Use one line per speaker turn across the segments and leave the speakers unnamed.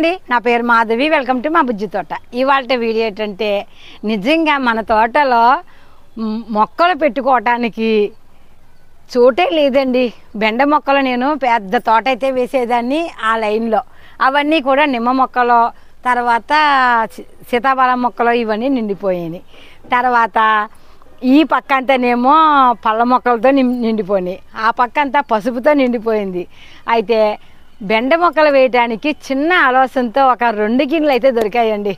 అండి, నా పేరు మాధవి. వెల్కమ్ టు మా బుజ్జి తోట. ఇవాళ వీడియో ఏంటంటే, నిజంగా మన తోటలో మొక్కలు పెట్టుకోవటానికి చోటే లేదండి. బెండ మొక్కలు నేను పెద్ద తోట అయితే వేసేదాన్ని ఆ లైన్లో. అవన్నీ కూడా నిమ్మ మొక్కలు, తర్వాత సీతాఫలం మొక్కలు ఇవన్నీ నిండిపోయాయి. తర్వాత ఈ పక్క అంతానేమో పళ్ళ మొక్కలతో నిండిపోయినాయి, ఆ పక్క అంతా పసుపుతో నిండిపోయింది. అయితే బెండ మొక్కలు వేయడానికి చిన్న ఆలోచనతో ఒక 2 గిన్నెలు అయితే దొరికాయండి.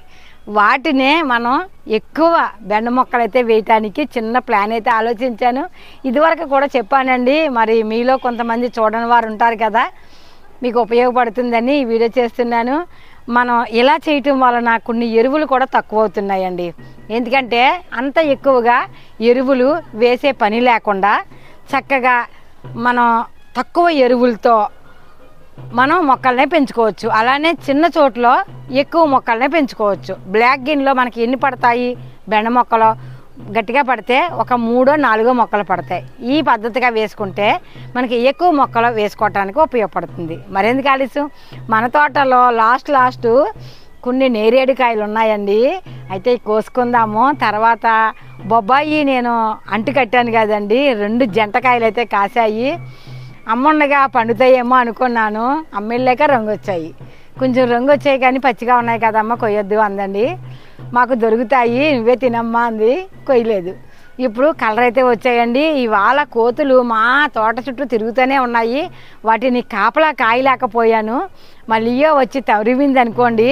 వాటినే మనం ఎక్కువ బెండ మొక్కలు అయితే వేయటానికి చిన్న ప్లాన్ అయితే ఆలోచించాను. ఇదివరకు కూడా చెప్పానండి, మరి మీలో కొంతమంది చూడని వారు ఉంటారు కదా, మీకు ఉపయోగపడుతుందని ఈ వీడియో చేస్తున్నాను. మనం ఇలా చేయటం వలన కొన్ని ఎరువులు కూడా తక్కువ అవుతున్నాయండి. ఎందుకంటే అంత ఎక్కువగా ఎరువులు వేసే పని లేకుండా చక్కగా మనం తక్కువ ఎరువులతో మనం మొక్కలనే పెంచుకోవచ్చు. అలానే చిన్న చోట్లో ఎక్కువ మొక్కలనే పెంచుకోవచ్చు. బ్లాక్ గిన్లో మనకి ఎన్ని పడతాయి బెండ మొక్కలు? గట్టిగా పడితే ఒక 3-4 మొక్కలు పడతాయి. ఈ పద్ధతిగా వేసుకుంటే మనకి ఎక్కువ మొక్కలు వేసుకోవటానికి ఉపయోగపడుతుంది. మరెందుకు ఆలస్యం, మన తోటలో లాస్ట్ కొన్ని నేరేడుకాయలు ఉన్నాయండి. అయితే కోసుకుందాము. తర్వాత బొబ్బాయి నేను అంటు కట్టాను కదండి, 2 జంటకాయలు అయితే కాసాయి. అమ్ముండగా పండుతాయేమో అనుకున్నాను, అమ్మెళ్ళాక రంగు వచ్చాయి. కొంచెం రంగు వచ్చాయి కానీ పచ్చిగా ఉన్నాయి కదమ్మ, కొయ్యొద్దు అందండి. మాకు దొరుకుతాయి, నువ్వే తినమ్మా అంది, కొయ్యలేదు. ఇప్పుడు కలర్ అయితే వచ్చాయండి. ఇవాళ కోతులు మా తోట చుట్టూ తిరుగుతూనే ఉన్నాయి. వాటిని కాపలా కాయలేకపోయాను. మళ్ళీ వచ్చి తరివింది అనుకోండి,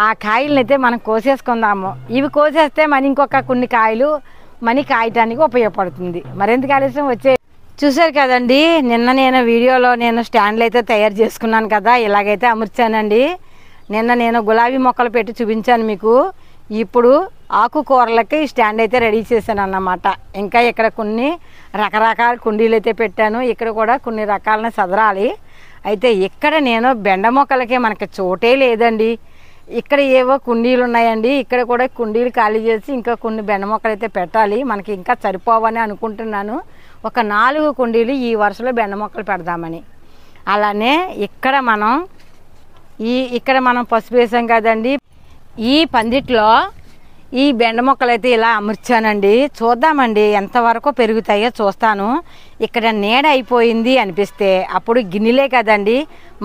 ఆ కాయలను అయితే మనం కోసేసుకుందాము. ఇవి కోసేస్తే మన ఇంకొక కొన్ని కాయలు మనీ కాయటానికి ఉపయోగపడుతుంది. మరెందుకు ఆలస్యం వచ్చే చూసారు కదండి. నిన్న నేను వీడియోలో స్టాండ్లు అయితే తయారు చేసుకున్నాను కదా, ఇలాగైతే అమర్చానండి. నిన్న నేను గులాబీ మొక్కలు పెట్టి చూపించాను మీకు. ఇప్పుడు ఆకుకూరలకి ఈ స్టాండ్ అయితే రెడీ చేశాను అన్నమాట. ఇంకా ఇక్కడ కొన్ని రకరకాల కుండీలు అయితే పెట్టాను. ఇక్కడ కూడా కొన్ని రకాలను సదరాలి. అయితే ఇక్కడ నేను బెండ మొక్కలకి మనకి చోటే లేదండి. ఇక్కడ ఏవో కుండీలు ఉన్నాయండి. ఇక్కడ కూడా కుండీలు ఖాళీ చేసి ఇంకా కొన్ని బెండ మొక్కలు అయితే పెట్టాలి. మనకి ఇంకా సరిపోవని అనుకుంటున్నాను. ఒక 4 కుండీలు ఈ వరుసలో బెండ మొక్కలు పెడదామని. అలానే ఇక్కడ మనం పసుపు వేసాం కదండి. ఈ పందిట్లో ఈ బెండ మొక్కలు అయితే ఇలా అమర్చానండి. చూద్దామండి ఎంతవరకు పెరుగుతాయో చూస్తాను. ఇక్కడ నీడ అయిపోయింది అనిపిస్తే అప్పుడు గిన్నెలే కదండి,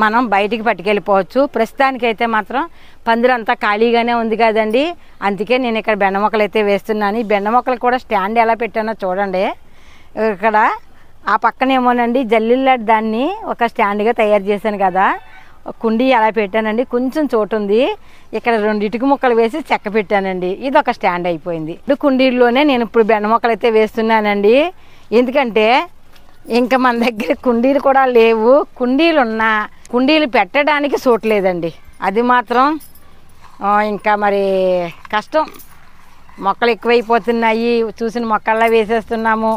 మనం బయటికి పట్టుకెళ్ళిపోవచ్చు. ప్రస్తుతానికైతే మాత్రం పందిరంతా ఖాళీగానే ఉంది కదండి, అందుకే నేను ఇక్కడ బెండ మొక్కలు అయితే వేస్తున్నాను. ఈ బెండ మొక్కలు కూడా స్టాండ్ ఎలా పెట్టానో చూడండి. ఇక్కడ ఆ పక్కనేమోనండి జల్లిల్లాంటి దాన్ని ఒక స్టాండ్గా తయారు చేశాను కదా, కుండీ అలా పెట్టానండి. కొంచెం చోటు ఉంది, ఇక్కడ 2 ఇటుక ముక్కలు వేసి చెక్క పెట్టానండి. ఇది ఒక స్టాండ్ అయిపోయింది. ఇప్పుడు కుండీల్లోనే నేను ఇప్పుడు బెండ మొక్కలు అయితే వేస్తున్నానండి. ఎందుకంటే ఇంకా మన దగ్గర కుండీలు కూడా లేవు. కుండీలు పెట్టడానికి చోటు లేదండి. అది మాత్రం ఇంకా మరి కష్టం. మొక్కలు ఎక్కువైపోతున్నాయి, చూసిన మొక్కల్లా వేసేస్తున్నాము.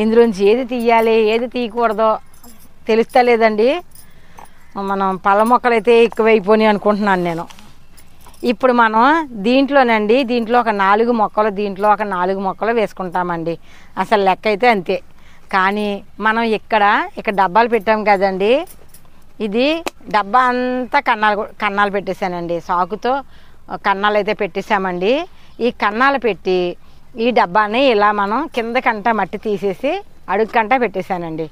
ఇందులోంచి ఏది తీయాలి ఏది తీయకూడదో తెలుస్తలేదండి. మనం పళ్ళ మొక్కలు అయితే ఎక్కువైపోయినాయి అనుకుంటున్నాను నేను. ఇప్పుడు మనం దీంట్లో ఒక 4 మొక్కలు, దీంట్లో ఒక 4 మొక్కలు వేసుకుంటామండి. అసలు లెక్క అయితే అంతే. కానీ మనం ఇక్కడ డబ్బాలు పెట్టాం కదండి, ఇది డబ్బా అంతా కన్నాలు పెట్టేశానండి. సాకుతో కన్నాలు అయితే పెట్టేశామండి. ఈ కన్నాలు పెట్టి ఈ డబ్బాని ఇలా మనం కిందకంటా మట్టి తీసేసి అడుగుకంటా పెట్టేశానండి.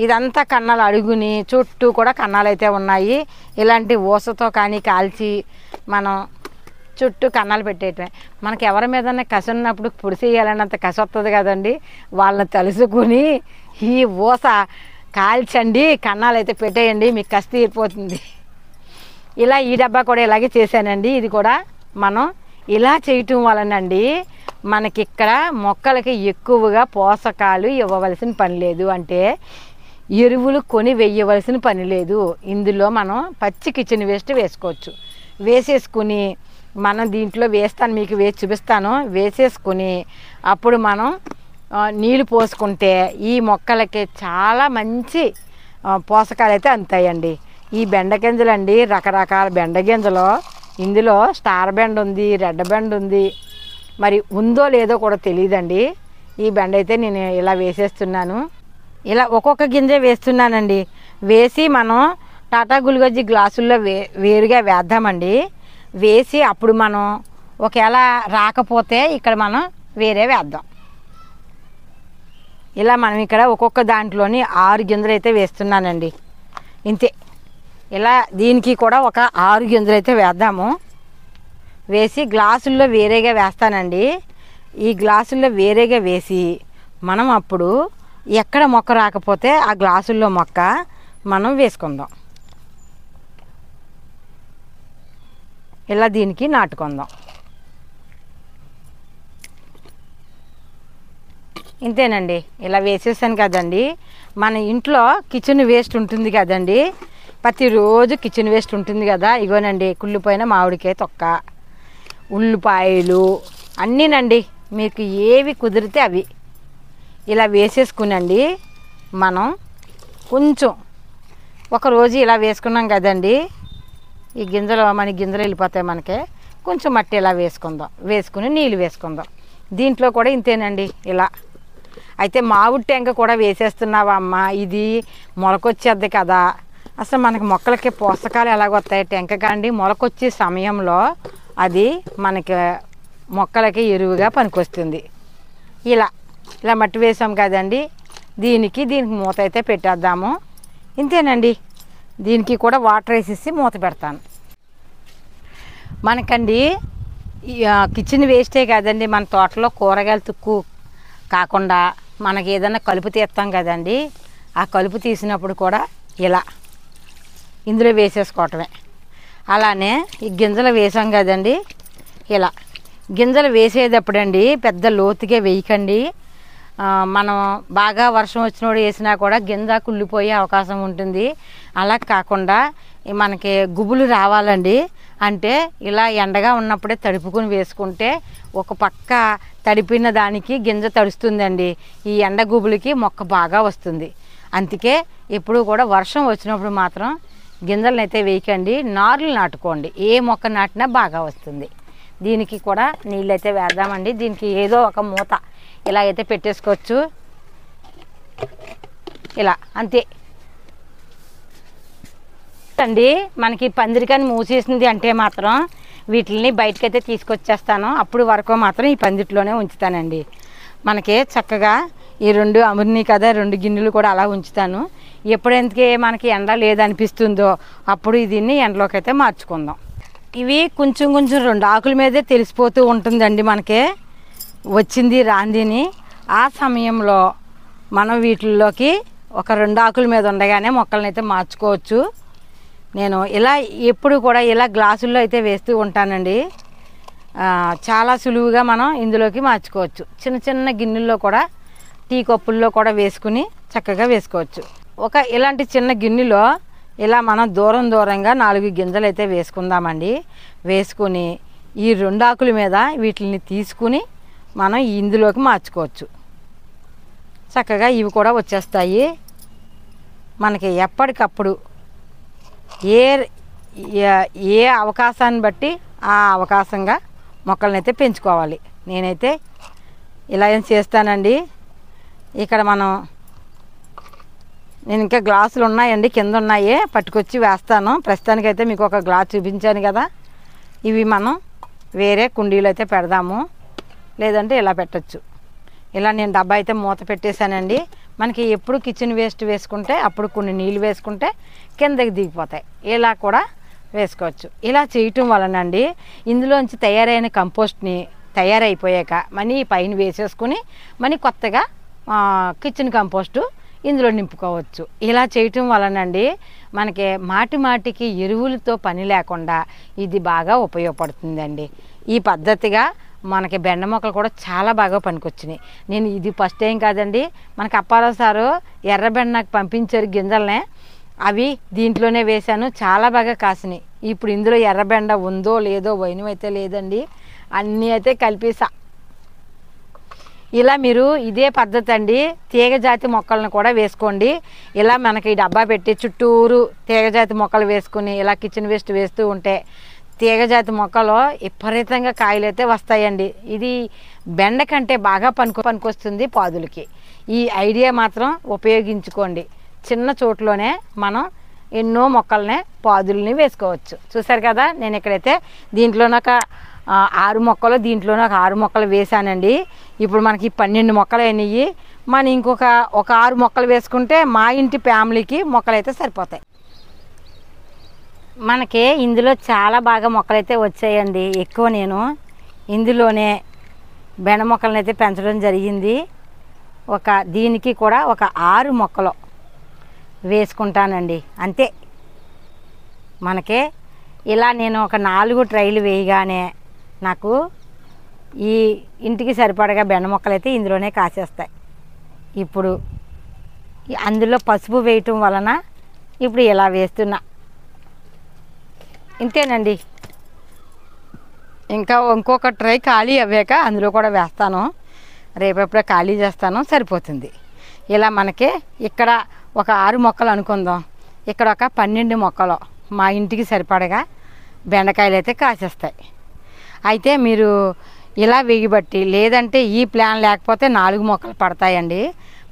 ఇదంతా కన్నాలు, అడుగుని చుట్టూ కూడా కన్నాలు అయితే ఉన్నాయి. ఇలాంటి ఊసతో కానీ కాల్చి మనం చుట్టూ కన్నాలు పెట్టేయటమే. మనకి ఎవరి మీద కసి ఉన్నప్పుడు పొడి చేయాలన్నంత కసి వస్తుంది కదండి, వాళ్ళని తలుసుకుని ఈ ఊస కాల్చండి, కన్నాలు అయితే పెట్టేయండి, మీకు కసి తీరిపోతుంది. ఇలా ఈ డబ్బా కూడా ఇలాగే చేశానండి. ఇది కూడా మనం ఇలా చేయటం వలనండి మనకి ఇక్కడ మొక్కలకి ఎక్కువగా పోషకాలు ఇవ్వవలసిన పని లేదు. అంటే ఎరువులు కొని వేయవలసిన పని లేదు. ఇందులో మనం పచ్చి కిచెన్ వేస్ట్ వేసుకోవచ్చు. వేసేసుకుని మనం దీంట్లో వేస్తాను, మీకు వేసి చూపిస్తాను. వేసేసుకుని అప్పుడు మనం నీళ్ళు పోసుకుంటే ఈ మొక్కలకి చాలా మంచి పోషకాలు అయితే అందుతాయండి. ఈ బెండ గింజలు అండి, రకరకాల బెండ గింజలు. ఇందులో స్టార్ బెండ ఉంది, రెడ్ బెండ ఉంది, మరి ఉందో లేదో కూడా తెలియదండి. ఈ బెండ అయితే నేను ఇలా వేసేస్తున్నాను. ఇలా ఒక్కొక్క గింజ వేస్తున్నానండి. వేసి మనం టాటా గుల్గజ్జి గ్లాసుల్లో వేరుగా వేద్దామండి. వేసి అప్పుడు మనం ఒకవేళ రాకపోతే ఇక్కడ మనం వేరే వేద్దాం. ఇలా మనం ఇక్కడ ఒక్కొక్క దాంట్లోని 6 గింజలు అయితే వేస్తున్నానండి. ఇంతే. ఇలా దీనికి కూడా ఒక 6 గింజలు అయితే వేద్దాము. వేసి గ్లాసుల్లో వేరేగా వేస్తానండి. ఈ గ్లాసుల్లో వేరేగా వేసి మనం అప్పుడు ఎక్కడ మొక్క రాకపోతే ఆ గ్లాసుల్లో మొక్క మనం వేసుకుందాం. ఇలా దీనికి నాటుకుందాం. ఇంతేనండి. ఇలా వేసేసాను కదండి. మన ఇంట్లో కిచెన్ వేస్ట్ ఉంటుంది కదండి, ప్రతిరోజు కిచెన్ వేస్ట్ ఉంటుంది కదా. ఇగోనండి కుళ్ళిపోయిన మామిడికాయ తొక్క, ఉల్లిపాయలు అన్నీనండి, మీకు ఏవి కుదిరితే అవి ఇలా వేసేసుకునండి. మనం కొంచెం ఒకరోజు ఇలా వేసుకున్నాం కదండి, ఈ గింజలు మన గింజలు వెళ్ళిపోతాయి మనకి. కొంచెం మట్టి ఇలా వేసుకుందాం. వేసుకుని నీళ్ళు వేసుకుందాం. దీంట్లో కూడా ఇంతేనండి. ఇలా అయితే మామిడి టెంక కూడా వేసేస్తున్నావా అమ్మ, ఇది మొలకొచ్చేద్ది కదా. అసలు మనకి మొక్కలకి పోషకాలు ఎలాగొస్తాయి? టెంక కాండి మొలకొచ్చే సమయంలో అది మనకి మొక్కలకి ఎరువుగా పనికొస్తుంది. ఇలా ఇలా మట్టి వేసాం కదండి. దీనికి మూత అయితే పెట్టేద్దాము. ఇంతేనండి. దీనికి కూడా వాటర్ వేసేసి మూత పెడతాను. మనకండి కిచెన్ వేస్టే కదండి, మన తోటలో కూరగాయలు తుక్కు కాకుండా మనకి ఏదైనా కలుపు తీస్తాం కదండి, ఆ కలుపు తీసినప్పుడు కూడా ఇలా ఇందులో వేసేసుకోవటమే. అలానే ఈ గింజలు వేసాం కదండి, ఇలా గింజలు వేసేటప్పుడండి పెద్ద లోతుగా వేయకండి. మనం బాగా వర్షం వచ్చినప్పుడు వేసినా కూడా గింజ కుళ్ళిపోయే అవకాశం ఉంటుంది. అలా కాకుండా మనకి గుబులు రావాలండి అంటే ఇలా ఎండగా ఉన్నప్పుడే తడుపుకొని వేసుకుంటే ఒక పక్క తడిపిన దానికి గింజ తడుస్తుందండి. ఈ ఎండ గుబులకి మొక్క బాగా వస్తుంది. అందుకే ఎప్పుడు కూడా వర్షం వచ్చినప్పుడు మాత్రం గింజలను అయితే వేయకండి, నారులు నాటుకోండి. ఏ మొక్క నాటినా బాగా వస్తుంది. దీనికి కూడా నీళ్ళు అయితే వేద్దామండి. దీనికి ఏదో ఒక మూత ఇలా అయితే పెట్టేసుకోవచ్చు. ఇలా అంతే అండి. మనకి పందిరికాని మూసేసింది అంటే మాత్రం వీటిని బయటకైతే తీసుకొచ్చేస్తాను. అప్పుడు వరకు మాత్రం ఈ పందిట్లోనే ఉంచుతానండి. మనకి చక్కగా ఈ 2 అమురిని కదా 2 గిన్నెలు కూడా అలా ఉంచుతాను. ఎప్పుడెందుకే మనకి ఎండ లేదనిపిస్తుందో అప్పుడు దీన్ని ఎండలోకి అయితే మార్చుకుందాం. ఇవి కొంచెం 2 ఆకుల మీదే తెలిసిపోతూ ఉంటుందండి మనకి వచ్చింది రాందిని. ఆ సమయంలో మనం వీటిల్లోకి ఒక 2 ఆకుల మీద ఉండగానే మొక్కలను అయితే మార్చుకోవచ్చు. నేను ఇలా ఎప్పుడు కూడా ఇలా గ్లాసుల్లో అయితే వేస్తూ ఉంటానండి. చాలా సులువుగా మనం ఇందులోకి మార్చుకోవచ్చు. చిన్న గిన్నెల్లో కూడా టీ కప్పుల్లో కూడా వేసుకుని చక్కగా వేసుకోవచ్చు. ఇలాంటి చిన్న గిన్నెలో ఇలా మనం దూరంగా 4 గింజలు అయితే వేసుకుందామండి. వేసుకుని ఈ 2 ఆకుల మీద వీటిని తీసుకుని మనం ఇందులోకి మార్చుకోవచ్చు. చక్కగా ఇవి కూడా వచ్చేస్తాయి. మనకి ఎప్పటికప్పుడు ఏ అవకాశాన్ని బట్టి ఆ అవకాశంగా మొక్కలను అయితే పెంచుకోవాలి. నేనైతే ఇలా ఏం చేస్తానండి. ఇక్కడ నేను ఇంకా గ్లాసులు ఉన్నాయండి, కింద ఉన్నాయి, పట్టుకొచ్చి వేస్తాను. ప్రస్తుతానికైతే మీకు ఒక గ్లాస్ చూపించాను కదా. ఇవి మనం వేరే కుండీలు అయితే పెడదాము, లేదంటే ఇలా పెట్టచ్చు. ఇలా నేను డబ్బా అయితే మూత పెట్టేశానండి. మనకి ఎప్పుడు కిచెన్ వేస్ట్ వేసుకుంటే అప్పుడు కొన్ని నీళ్ళు వేసుకుంటే కిందకి దిగిపోతాయి. ఇలా కూడా వేసుకోవచ్చు. ఇలా చేయటం వలనండి ఇందులోంచి తయారైన కంపోస్ట్ని తయారైపోయాక మనీ పైన వేసేసుకుని మనీ కొత్తగా కిచెన్ కంపోస్టు ఇందులో నింపుకోవచ్చు. ఇలా చేయటం వలనండి మనకి మాటికి ఎరువులతో పని లేకుండా ఇది బాగా ఉపయోగపడుతుందండి. ఈ పద్ధతిగా మనకి బెండ మొక్కలు కూడా చాలా బాగా పనికొచ్చినాయి. నేను ఇది ఫస్ట్ టైం కాదండి, మనకి అప్పారావు సారు ఎర్రబెండ నాకు పంపించారు గింజలనే, అవి దీంట్లోనే వేశాను. చాలా బాగా కాసినాయి. ఇప్పుడు ఇందులో ఎర్రబెండ ఉందో లేదో వైనం అయితే లేదండి, అన్నీ అయితే కలిపేసా. ఇలా మీరు ఇదే పద్ధతి అండి తీగజాతి మొక్కలను కూడా వేసుకోండి. ఇలా మనకి డబ్బా పెట్టి చుట్టూరు తీగజాతి మొక్కలు వేసుకుని ఇలా కిచెన్ వేస్ట్ వేస్తూ ఉంటే తీగజాతి మొక్కలో విపరీతంగా కాయలు అయితే వస్తాయండి. ఇది బెండ కంటే బాగా పనికొస్తుంది పాదులకి. ఈ ఐడియా మాత్రం ఉపయోగించుకోండి. చిన్న చోట్లోనే మనం ఎన్నో మొక్కల్ని పాదుల్ని వేసుకోవచ్చు. చూసారు కదా, నేను ఇక్కడైతే దీంట్లోనొక 6 మొక్కలు, దీంట్లోనే ఒక 6 మొక్కలు వేసానండి. ఇప్పుడు మనకి 12 మొక్కలు అయినాయి. మనం ఇంకొక 6 మొక్కలు వేసుకుంటే మా ఇంటి ఫ్యామిలీకి మొక్కలు అయితే సరిపోతాయి. మనకి ఇందులో చాలా బాగా మొక్కలు అయితే వచ్చాయండి. ఎక్కువ నేను ఇందులోనే బెండ మొక్కలను అయితే పెంచడం జరిగింది. దీనికి కూడా ఒక 6 మొక్కలు వేసుకుంటానండి అంతే. మనకే ఇలా నేను ఒక 4 ట్రైలు వేయగానే నాకు ఈ ఇంటికి సరిపడగా బెండ మొక్కలు అయితే ఇందులోనే కాసేస్తాయి. ఇప్పుడు అందులో పసుపు వేయటం వలన ఇప్పుడు ఇలా వేస్తున్నా, ఇంతేనండి. ఇంకా ఇంకొక ట్రై ఖాళీ అవ్వాక అందులో కూడా వేస్తాను, రేపప్పుడే ఖాళీ చేస్తాను, సరిపోతుంది. ఇలా మనకి ఇక్కడ ఒక 6 మొక్కలు అనుకుందాం, ఇక్కడ ఒక 12 మొక్కలు మా ఇంటికి సరిపడగా బెండకాయలు అయితే కాసేస్తాయి. అయితే మీరు ఇలా వేయబట్టి, లేదంటే ఈ ప్లాన్ లేకపోతే 4 మొక్కలు పడతాయండి.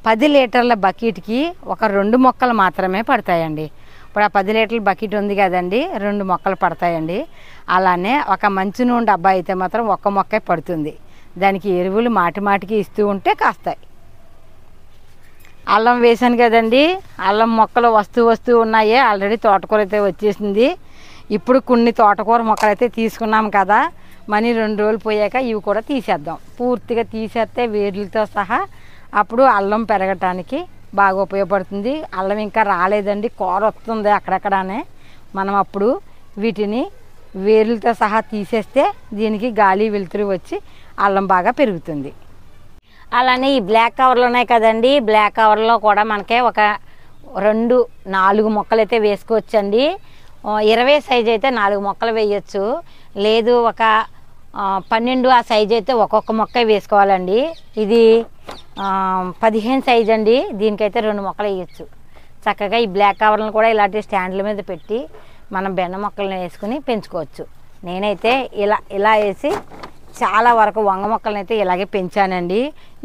10 లీటర్ల బకెట్కి ఒక 2 మొక్కలు మాత్రమే పడతాయండి. ఇప్పుడు ఆ 10 లీటర్ల బకెట్ ఉంది కదండి, 2 మొక్కలు పడతాయండి. అలానే ఒక మంచి నూనె డబ్బా అయితే మాత్రం 1 మొక్కే పడుతుంది. దానికి ఎరువులు మాటికి ఇస్తూ ఉంటే కాస్తాయి. అల్లం వేసాను కదండి, అల్లం మొక్కలు వస్తూ ఉన్నాయే. ఆల్రెడీ తోటకూర అయితే వచ్చేసింది. ఇప్పుడు కొన్ని తోటకూర మొక్కలు అయితే తీసుకున్నాం కదా, మనీ 2 రోజులు పోయాక ఇవి కూడా తీసేద్దాం. పూర్తిగా తీసేస్తే వేర్లతో సహా అప్పుడు అల్లం పెరగటానికి బాగా ఉపయోగపడుతుంది. అల్లం ఇంకా రాలేదండి, కూర వస్తుంది అక్కడక్కడానే. మనం అప్పుడు వీటిని వేర్లతో సహా తీసేస్తే దీనికి గాలి వెలుతురు వచ్చి అల్లం బాగా పెరుగుతుంది. అలానే ఈ బ్లాక్ కవర్లు ఉన్నాయి కదండి, బ్లాక్ కవర్లో కూడా మనకే ఒక 4 మొక్కలు అయితే వేసుకోవచ్చండి. 20 సైజు అయితే 4 మొక్కలు వేయచ్చు, లేదు ఒక 12 ఆ సైజు అయితే ఒక్కొక్క మొక్క వేసుకోవాలండి. ఇది 15 సైజు అండి, దీనికైతే 2 మొక్కలు వేయచ్చు. చక్కగా ఈ బ్లాక్ కవర్లను కూడా ఇలాంటి స్టాండ్ల మీద పెట్టి మనం బెండ మొక్కలను వేసుకుని పెంచుకోవచ్చు. నేనైతే ఇలా వేసి చాలా వరకు వంగ మొక్కలను అయితే ఇలాగే పెంచానండి.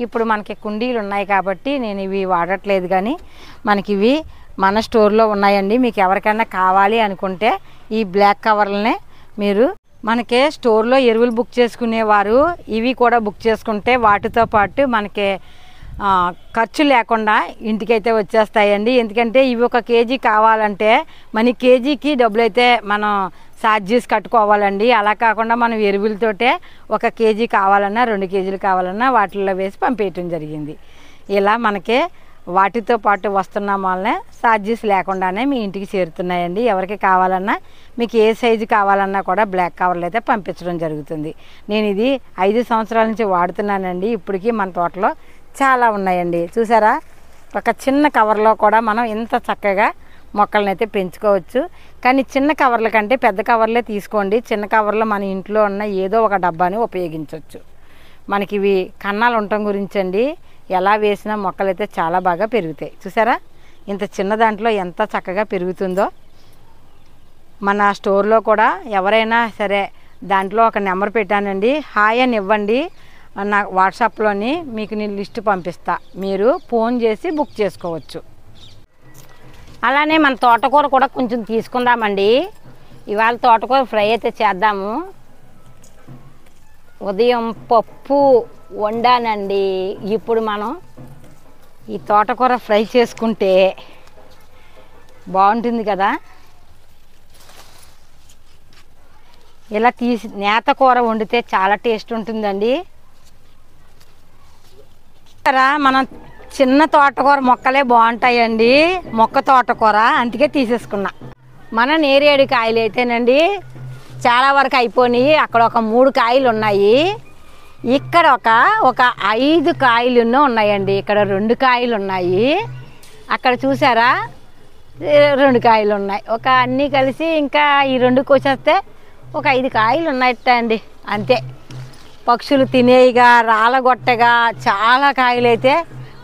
ఇప్పుడు మనకి కుండీలు ఉన్నాయి కాబట్టి నేను ఇవి వాడట్లేదు, కానీ మనకి ఇవి మన స్టోర్లో ఉన్నాయండి. మీకు ఎవరికైనా కావాలి అనుకుంటే ఈ బ్లాక్ కవర్లనే మీరు మనకి స్టోర్లో ఎరువులు బుక్ చేసుకునేవారు ఇవి కూడా బుక్ చేసుకుంటే వాటితో పాటు మనకి ఖర్చు లేకుండా ఇంటికైతే వచ్చేస్తాయండి. ఎందుకంటే ఇవి 1 కేజీ కావాలంటే మన కేజీకి డబ్బులు అయితే మనం ఛార్జెస్ కట్టుకోవాలండి. అలా కాకుండా మనం ఎరువులతోటే 1 కేజీ కావాలన్నా 2 కేజీలు కావాలన్నా వాటిల్లో వేసి పంపేయటం జరిగింది. ఇలా మనకి వాటితో పాటు వస్తున్నాం వల్లనే ఛార్జెస్ లేకుండానే మీ ఇంటికి చేరుతున్నాయండి. ఎవరికి కావాలన్నా మీకు ఏ సైజు కావాలన్నా కూడా బ్లాక్ కవర్లు అయితే పంపించడం జరుగుతుంది. నేను ఇది 5 సంవత్సరాల నుంచి వాడుతున్నానండి. ఇప్పటికీ మన తోటలో చాలా ఉన్నాయండి. చూసారా, ఒక చిన్న కవర్లో కూడా మనం ఇంత చక్కగా మొక్కలను అయితే పెంచుకోవచ్చు. కానీ చిన్న కవర్ల కంటే పెద్ద కవర్లే తీసుకోండి. చిన్న కవర్లో మన ఇంట్లో ఉన్న ఏదో ఒక డబ్బాని ఉపయోగించవచ్చు. మనకి ఇవి కన్నాలు ఉండటం గురించండి, ఎలా వేసినా మొక్కలు అయితే చాలా బాగా పెరుగుతాయి. చూసారా, ఇంత చిన్న దాంట్లో ఎంత చక్కగా పెరుగుతుందో. మన స్టోర్లో కూడా ఎవరైనా సరే దాంట్లో ఒక నెంబర్ పెట్టానండి, హాయ్ అని ఇవ్వండి, నా వాట్సాప్లోని మీకు నేను లిస్ట్ పంపిస్తా, మీరు ఫోన్ చేసి బుక్ చేసుకోవచ్చు. అలానే మన తోటకూర కూడా కొంచెం తీసుకుందామండి. ఇవాళ తోటకూర ఫ్రై అయితే చేద్దాము. ఉదయం పప్పు వండానండి, ఇప్పుడు మనం ఈ తోటకూర ఫ్రై చేసుకుంటే బాగుంటుంది కదా. ఇలా నేత కూర వండితే చాలా టేస్ట్ ఉంటుందండి. మనం చిన్న తోటకూర మొక్కలే బాగుంటాయండి, మొక్క తోటకూర, అందుకే తీసేసుకున్నా. మన నేరేడు కాయలు అయితేనండి చాలా వరకు అయిపోయినాయి. అక్కడ ఒక 3 కాయలు ఉన్నాయి, ఇక్కడ ఒక 5 కాయలు ఉన్నాయండి. ఇక్కడ 2 కాయలు ఉన్నాయి, అక్కడ చూసారా 2 కాయలు ఉన్నాయి. అన్నీ కలిసి ఇంకా ఈ 2 కోసేస్తే ఒక 5 కాయలు ఉన్నాయట అండి, అంతే. పక్షులు తినేయిగా రాలగొట్టగా చాలా కాయలు అయితే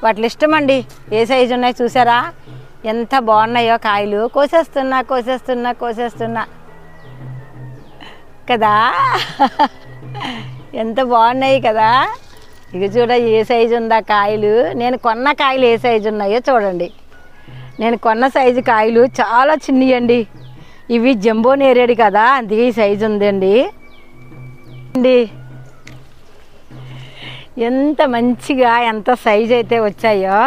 వాటి ఇష్టమండి. ఏ సైజు ఉన్నాయి చూసారా, ఎంత బాగున్నాయో కాయలు. కోసేస్తున్నా కదా, ఎంత బాగున్నాయి కదా. ఇక చూడ ఏ సైజు ఉందా కాయలు, నేను కొన్న కాయలు ఏ సైజు ఉన్నాయో చూడండి. నేను కొన్న సైజు కాయలు చాలా చిన్నయండి. ఇవి జంబో నేరేడు కదా, అందుకే ఈ సైజు ఉందండి. ఎంత మంచిగా ఎంత సైజు అయితే వచ్చాయో,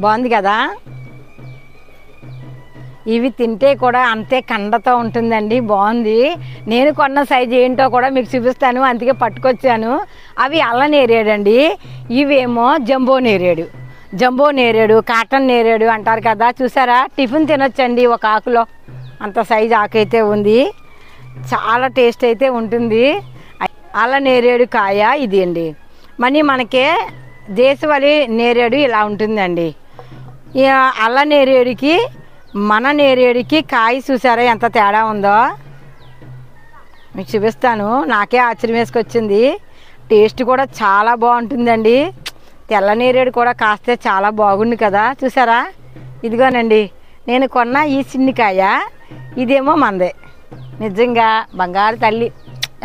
బాగుంది కదా. ఇవి తింటే కూడా అంతే కండతో ఉంటుందండి, బాగుంది. నేను కొన్న సైజు ఏంటో కూడా మీకు చూపిస్తాను, అందుకే పట్టుకొచ్చాను. అవి అల్ల నేరేడు అండి, ఇవేమో జంబో నేరేడు. జంబో నేరేడు, కాటన్ నేరేడు అంటారు కదా, చూసారా. టిఫిన్ తినొచ్చండి ఒక ఆకులో, అంత సైజు ఆకు అయితే ఉంది. చాలా టేస్ట్ అయితే ఉంటుంది. అల్ల నేరేడు కాయ ఇది అండి. మళ్ళీ మనకే దేశవాళీ నేరేడు ఇలా ఉంటుందండి. అల్ల నేరేడుకి మన నేరేడుకి కాయ చూసారా ఎంత తేడా ఉందో, మీకు చూపిస్తాను. నాకే ఆశ్చర్యం వేసుకొచ్చింది. టేస్ట్ కూడా చాలా బాగుంటుందండి. తెల్ల నేరేడు కూడా కాస్తే చాలా బాగుంది కదా, చూసారా. ఇదిగోనండి నేను కొన్న ఈ చిన్నికాయ, ఇదేమో మందే. నిజంగా బంగారు తల్లి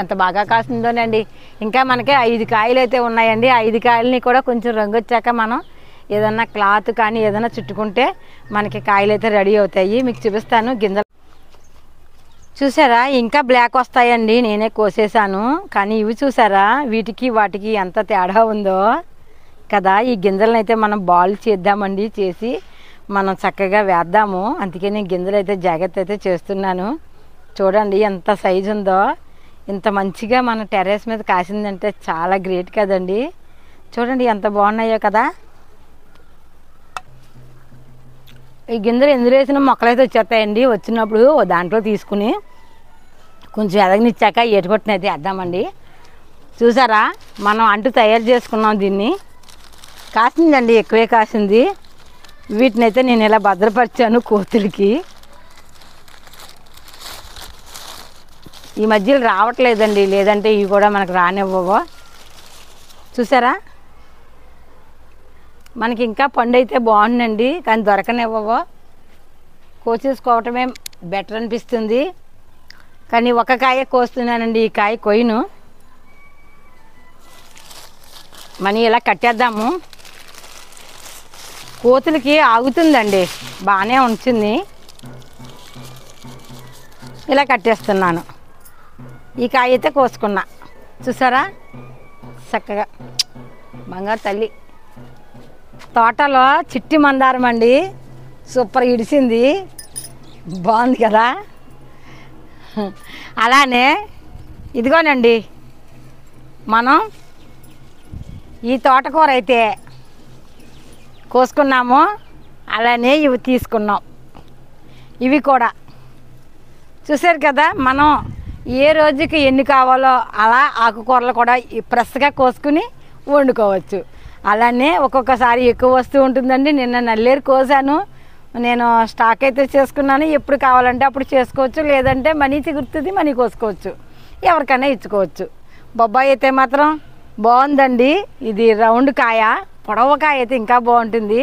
ఎంత బాగా కాస్తుందోనండి. ఇంకా మనకి 5 కాయలు అయితే ఉన్నాయండి. 5 కాయలని కూడా కొంచెం రంగు వచ్చాక మనం ఏదన్నా క్లాత్ కానీ ఏదైనా చుట్టుకుంటే మనకి కాయలు అయితే రెడీ అవుతాయి. మీకు చూపిస్తాను. గింజలు చూసారా ఇంకా బ్లాక్ వస్తాయండి, నేనే కోసేసాను. కానీ ఇవి చూసారా, వీటికి వాటికి ఎంత తేడా ఉందో కదా. ఈ గింజలను అయితే మనం బాల్ చేద్దామండి, చేసి మనం చక్కగా వేద్దాము. అందుకే నేను గింజలు అయితే జాగ్రత్త అయితే చేస్తున్నాను. చూడండి ఎంత సైజు ఉందో. ఇంత మంచిగా మన టెర్రస్ మీద కాసిందంటే చాలా గ్రేట్ కదండి. చూడండి ఎంత బాగున్నాయో కదా. ఈ గింజలు ఎందులో వేసిన మొక్కలైతే వచ్చేస్తాయండి. వచ్చినప్పుడు దాంట్లో తీసుకుని కొంచెం ఎదగనిచ్చాక ఏటుకొట్టినైతే వేద్దామండి. చూసారా మనం అంటు తయారు చేసుకున్నాం. దీన్ని కాసిందండి, ఎక్కువే కాసింది. వీటిని అయితే నేను ఇలా భద్రపరిచాను కోతులకి. ఈ మధ్యలో రావట్లేదండి, లేదంటే ఇవి కూడా మనకు రానివ్వవు. చూసారా మనకి ఇంకా పండు అయితే బాగుందండి, కానీ దొరకనివ్వవు. కోసేసుకోవటమే బెటర్ అనిపిస్తుంది. కానీ ఒక కాయ కోస్తున్నానండి, ఈ కాయ కొయ్యను. మనీ ఇలా కట్టేద్దాము. కోతులకి ఆగుతుందండి, బాగానే ఉంచింది. ఇలా కట్టేస్తున్నాను. ఈ కాయ అయితే కోసుకున్నా, చూసారా చక్కగా. బంగారు తల్లి. తోటలో చిట్టి మందారం అండి, సూపర్ ఇడిసింది, బాగుంది కదా. అలానే ఇదిగోనండి మనం ఈ తోటకూర అయితే కోసుకున్నాము, అలానే ఇవి తీసుకున్నాం. ఇవి కూడా చూసారు కదా. మనం ఏ రోజుకి ఎన్ని కావాలో అలా ఆకుకూరలు కూడా ఫ్రెష్గా కోసుకుని వండుకోవచ్చు. అలానే ఒక్కొక్కసారి ఎక్కువ వస్తూ ఉంటుందండి. నిన్న నల్లేరు కోసాను, నేను స్టాక్ అయితే చేసుకున్నాను. ఎప్పుడు కావాలంటే అప్పుడు చేసుకోవచ్చు, లేదంటే మనీ చిగురుతుంది, మనీ కోసుకోవచ్చు, ఎవరికైనా ఇచ్చుకోవచ్చు. బొబ్బాయి అయితే మాత్రం బాగుందండి. ఇది రౌండ్ కాయ, పొడవకాయ అయితే ఇంకా బాగుంటుంది.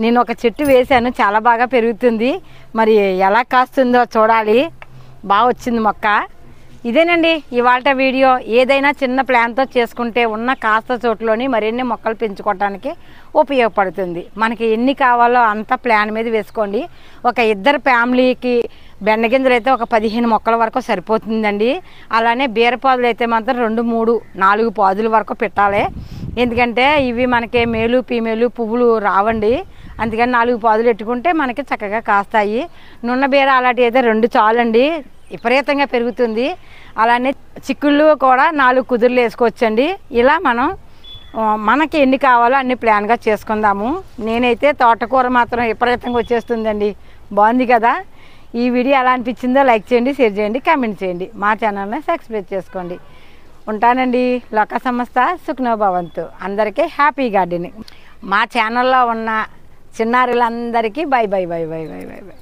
నేను ఒక చెట్టు వేశాను, చాలా బాగా పెరుగుతుంది. మరి ఎలా కాస్తుందో చూడాలి. బాగా వచ్చింది మొక్క. ఇదేనండి ఇవాళ వీడియో. ఏదైనా చిన్న ప్లాన్తో చేసుకుంటే ఉన్న కాస్త చోట్లోని మరిన్ని మొక్కలు పెంచుకోవడానికి ఉపయోగపడుతుంది. మనకి ఎన్ని కావాలో అంత ప్లాన్ మీద వేసుకోండి. ఒక ఇద్దరు ఫ్యామిలీకి బెండగింజలు అయితే ఒక 15 మొక్కల వరకు సరిపోతుందండి. అలానే బీరపాదులు అయితే మాత్రం 2, 3, 4 పాదుల వరకు పెట్టాలి. ఎందుకంటే ఇవి మనకి మేలు ఫీమేలు పువ్వులు రావండి. అందుకని 4 పాదులు పెట్టుకుంటే మనకి చక్కగా కాస్తాయి. నున్న బీర అలాంటివి అయితే 2 చాలండి, విపరీతంగా పెరుగుతుంది. అలానే చిక్కుళ్ళు కూడా 4 కుదుర్లు వేసుకోవచ్చండి. ఇలా మనం మనకి ఎన్ని కావాలో అన్ని ప్లాన్గా చేసుకుందాము. నేనైతే తోటకూర మాత్రం విపరీతంగా వచ్చేస్తుందండి, బాగుంది కదా. ఈ వీడియో ఎలా అనిపించిందో లైక్ చేయండి, షేర్ చేయండి, కామెంట్ చేయండి. మా ఛానల్ని సబ్స్క్రైబ్ చేసుకోండి. ఉంటానండి. లోక సంస్థ సుఖ్నో భవంతు. అందరికీ హ్యాపీ గార్డెనింగ్. మా ఛానల్లో ఉన్న చిన్నారులందరికీ bye bye bye bye bye bye by.